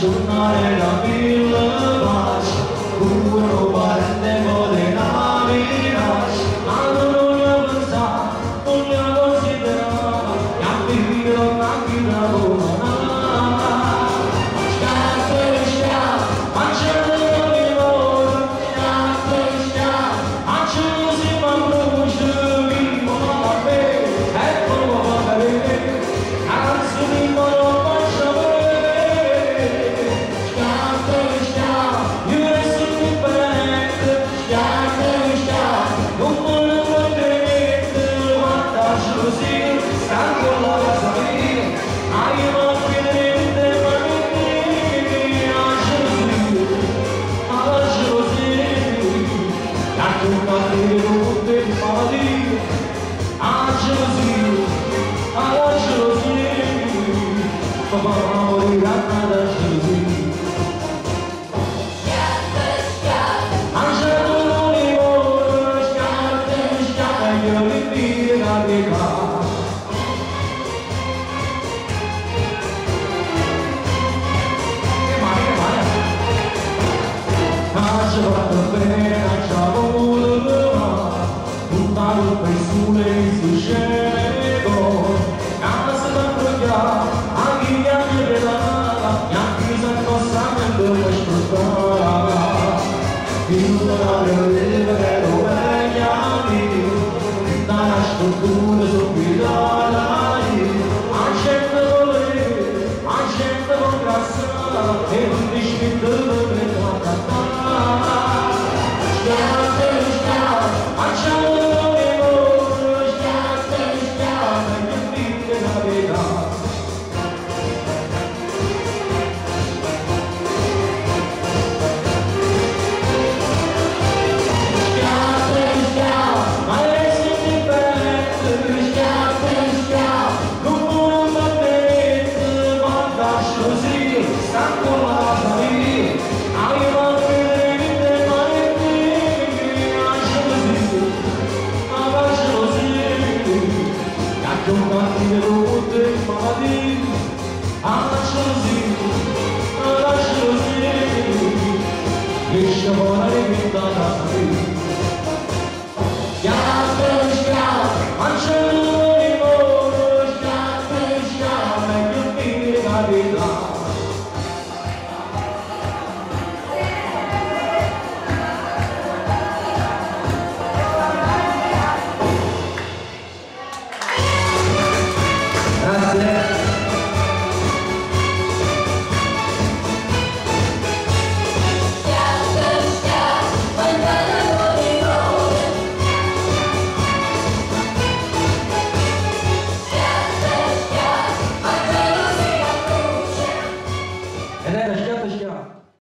tornare la villa pace, puro parente modena vinace, ma non voglio pensare, non voglio considerare, che a vivere una vita buona. Schiaffo e schiaffo, mangiando di loro, schiaffo e schiaffo, mangiando si fa brucio, vivo a me, ecco va bene, anzi mi muoio. Krishna, Hare Krishna.